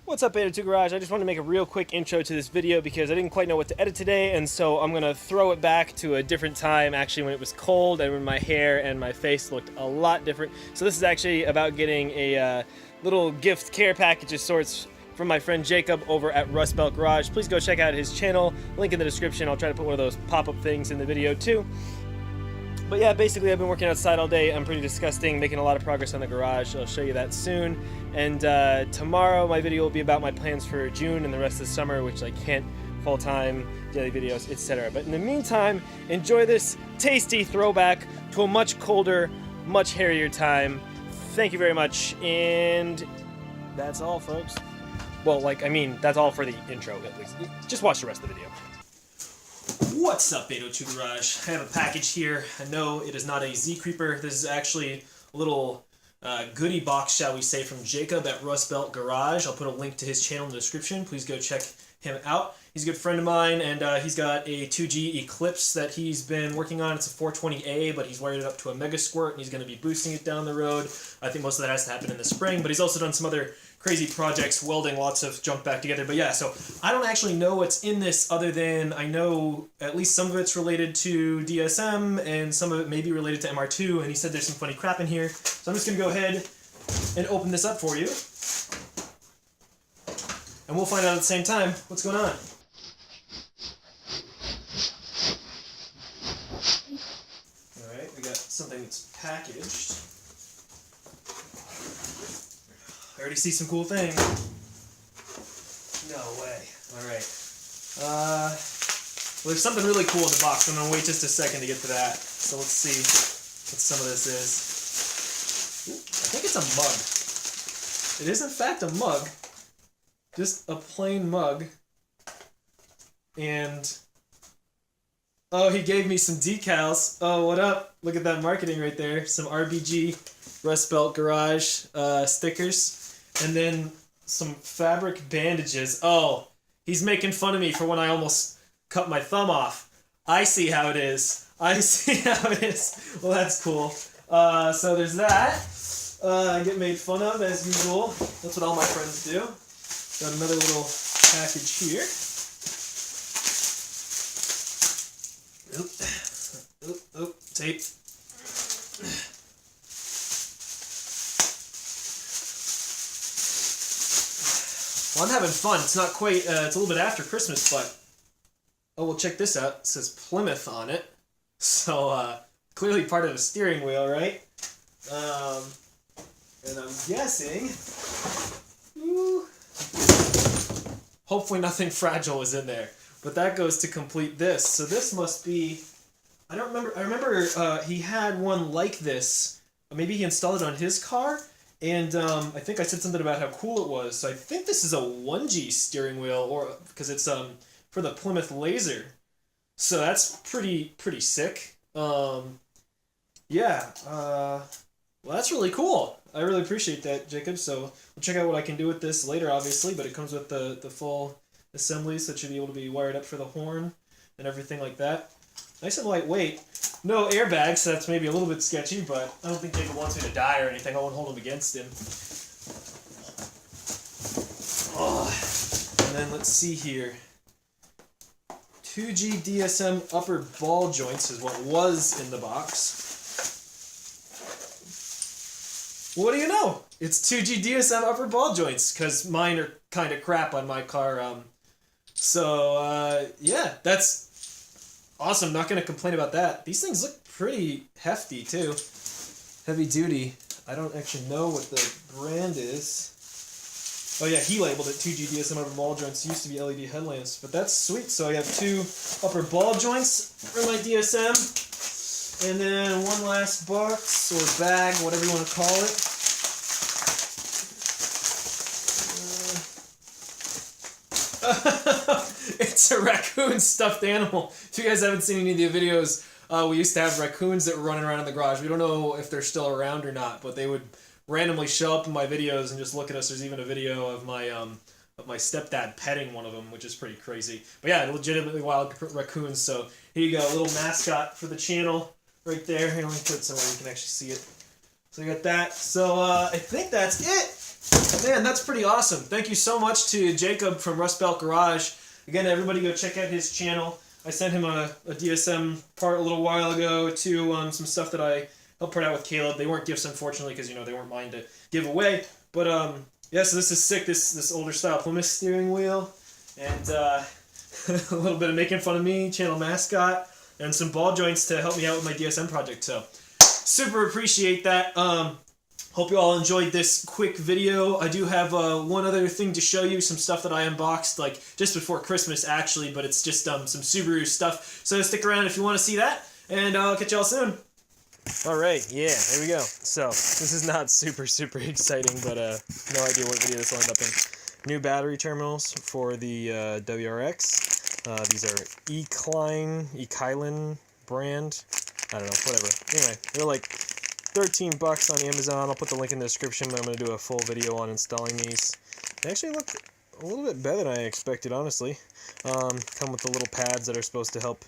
What's up, 802 Garage? I just wanted to make a real quick intro to this video because I didn't quite know what to edit today, and so I'm gonna throw it back to a different time, actually when it was cold and when my hair and my face looked a lot different. So this is actually about getting a little gift care package of sorts from my friend Jacob over at Rust Belt Garage. Please go check out his channel, link in the description. I'll try to put one of those pop-up things in the video too. But yeah, basically I've been working outside all day. I'm pretty disgusting, making a lot of progress on the garage. I'll show you that soon. And tomorrow my video will be about my plans for June and the rest of the summer, which I can't full-time, daily videos, etc. But in the meantime, enjoy this tasty throwback to a much colder, much hairier time. Thank you very much, and that's all, folks. Well, that's all for the intro, at least. Just watch the rest of the video. What's up, 802 Garage? I have a package here. I know it is not a Z Creeper. This is actually a little goodie box, shall we say, from Jacob at Rust Belt Garage. I'll put a link to his channel in the description. Please go check him out. He's a good friend of mine, and he's got a 2G Eclipse that he's been working on. It's a 420A, but he's wired it up to a Mega Squirt, and he's going to be boosting it down the road. I think most of that has to happen in the spring, but he's also done some other crazy projects, welding lots of junk back together. But yeah, so I don't actually know what's in this other than I know at least some of it's related to DSM and some of it may be related to MR2, and he said there's some funny crap in here. So I'm just going to go ahead and open this up for you. And we'll find out at the same time what's going on. Alright, we got something that's packaged. I already see some cool things. No way. Alright. Well, there's something really cool in the box. I'm going to wait just a second to get to that. So let's see what some of this is. Ooh, I think it's a mug. It is in fact a mug. Just a plain mug. And oh, he gave me some decals. Oh, what up? Look at that marketing right there. Some RBG Rust Belt Garage stickers. And then some fabric bandages. Oh, he's making fun of me for when I almost cut my thumb off. I see how it is. I see how it is. Well, that's cool. So there's that. I get made fun of as usual. That's what all my friends do. Got another little package here. Oop, tape. Well, I'm having fun. It's not quite, it's a little bit after Christmas, but oh, well, check this out. It says Plymouth on it. So, clearly part of a steering wheel, right? And I'm guessing, hopefully nothing fragile is in there. But that goes to complete this. So this must be, I remember he had one like this. Maybe he installed it on his car. And I think I said something about how cool it was. So I think this is a 1G steering wheel, or because it's for the Plymouth Laser. So that's pretty sick. Yeah. Well, that's really cool. I really appreciate that, Jacob. So we'll check out what I can do with this later, obviously. But it comes with the full assembly, so it should be able to be wired up for the horn and everything like that. Nice and lightweight. No airbags, so that's maybe a little bit sketchy, but I don't think Jacob wants me to die or anything. I won't hold him against him. Oh, and then let's see here. 2G DSM upper ball joints is what was in the box. What do you know? It's 2G DSM upper ball joints, because mine are kind of crap on my car. Yeah, that's awesome. Not going to complain about that. These things look pretty hefty, too. Heavy duty. I don't actually know what the brand is. Oh, yeah, he labeled it 2G DSM upper ball joints. Used to be LED headlamps, but that's sweet. So I have 2 upper ball joints for my DSM. And then one last box, or bag, whatever you want to call it. It's a raccoon stuffed animal. If you guys haven't seen any of the videos, we used to have raccoons that were running around in the garage. We don't know if they're still around or not, but they would randomly show up in my videos and just look at us. There's even a video of my stepdad petting one of them, which is pretty crazy. But yeah, legitimately wild raccoons. So here you go, a little mascot for the channel right there. Here, let me put it somewhere you can actually see it. So you got that. So I think that's it. Man, that's pretty awesome. Thank you so much to Jaycob from Rust Belt Garage. Again, everybody go check out his channel. I sent him a DSM part a little while ago too, some stuff that I helped put out with Caleb. They weren't gifts, unfortunately, because, you know, they weren't mine to give away. But, yeah, so this is sick, this older style Plymouth steering wheel. And a little bit of making fun of me, channel mascot, and some ball joints to help me out with my DSM project. So, super appreciate that. Hope you all enjoyed this quick video. I do have one other thing to show you, some stuff that I unboxed like just before Christmas actually, but it's just some Subaru stuff. So stick around if you want to see that, and I'll catch y'all soon. Alright, yeah, there we go. So, this is not super exciting, but no idea what video this will end up in. New battery terminals for the WRX. These are Equine brand. I don't know, whatever. Anyway, they're like $13 on Amazon. I'll put the link in the description, but I'm going to do a full video on installing these. They actually look a little bit better than I expected, honestly. Come with the little pads that are supposed to help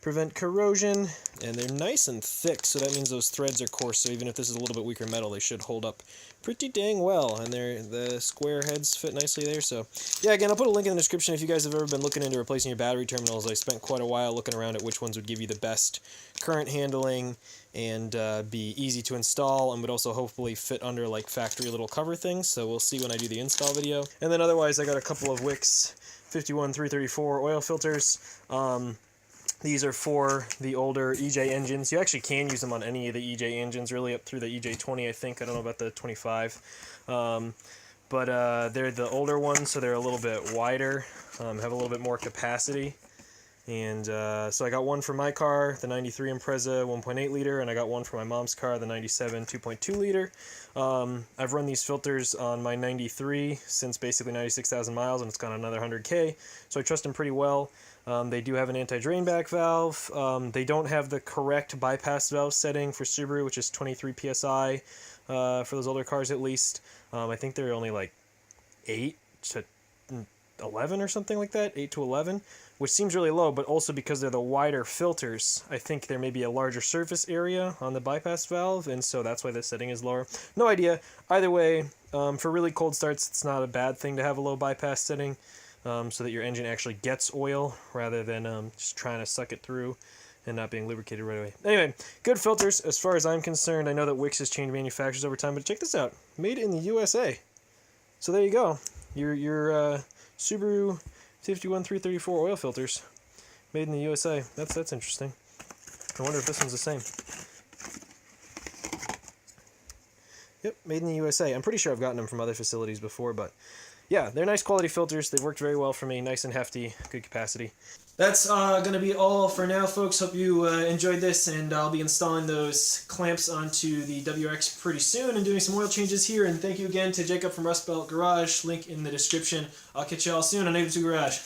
prevent corrosion, and they're nice and thick, so that means those threads are coarse, so even if this is a little bit weaker metal, they should hold up pretty dang well, and the square heads fit nicely there. So yeah, again, I'll put a link in the description if you guys have ever been looking into replacing your battery terminals. I spent quite a while looking around at which ones would give you the best current handling and be easy to install, and would also hopefully fit under like factory little cover things. So we'll see when I do the install video. And then otherwise, I got a couple of Wix 51334 oil filters. These are for the older EJ engines. You actually can use them on any of the EJ engines, really up through the EJ20, I think. I don't know about the 25. But they're the older ones, so they're a little bit wider, have a little bit more capacity. And so I got one for my car, the 93 Impreza 1.8 liter, and I got one for my mom's car, the 97 2.2 liter. I've run these filters on my 93 since basically 96,000 miles, and it's gone another 100K, so I trust them pretty well. They do have an anti-drain back valve. They don't have the correct bypass valve setting for Subaru, which is 23 PSI for those older cars at least. I think they're only like 8 to 11 or something like that, 8 to 11, which seems really low, but also because they're the wider filters, I think there may be a larger surface area on the bypass valve, and so that's why the setting is lower. No idea. Either way, for really cold starts, it's not a bad thing to have a low bypass setting, so that your engine actually gets oil rather than just trying to suck it through and not being lubricated right away. Anyway, good filters as far as I'm concerned. I know that Wix has changed manufacturers over time, but check this out. Made in the USA. So there you go. Your Subaru 51334 oil filters. Made in the USA. That's interesting. I wonder if this one's the same. Yep, made in the USA. I'm pretty sure I've gotten them from other facilities before, but yeah, they're nice quality filters. They've worked very well for me. Nice and hefty, good capacity. That's going to be all for now, folks. Hope you enjoyed this, and I'll be installing those clamps onto the WRX pretty soon and doing some oil changes here. And thank you again to Jaycob from Rust Belt Garage. Link in the description. I'll catch you all soon on Native 2 Garage.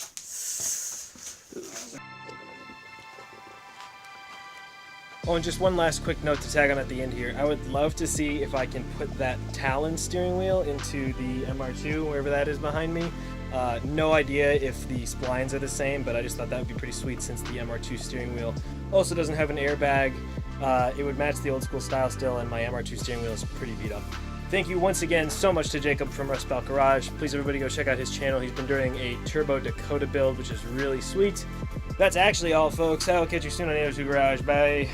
Oh, and just one last quick note to tag on at the end here. I would love to see if I can put that Talon steering wheel into the MR2, wherever that is behind me. No idea if the splines are the same, but I just thought that would be pretty sweet since the MR2 steering wheel also doesn't have an airbag. It would match the old school style still, and my MR2 steering wheel is pretty beat up. Thank you once again so much to Jaycob from Rust Belt Garage. Please everybody go check out his channel. He's been doing a Turbo Dakota build, which is really sweet. That's actually all, folks. I'll catch you soon on Native 2 Garage. Bye.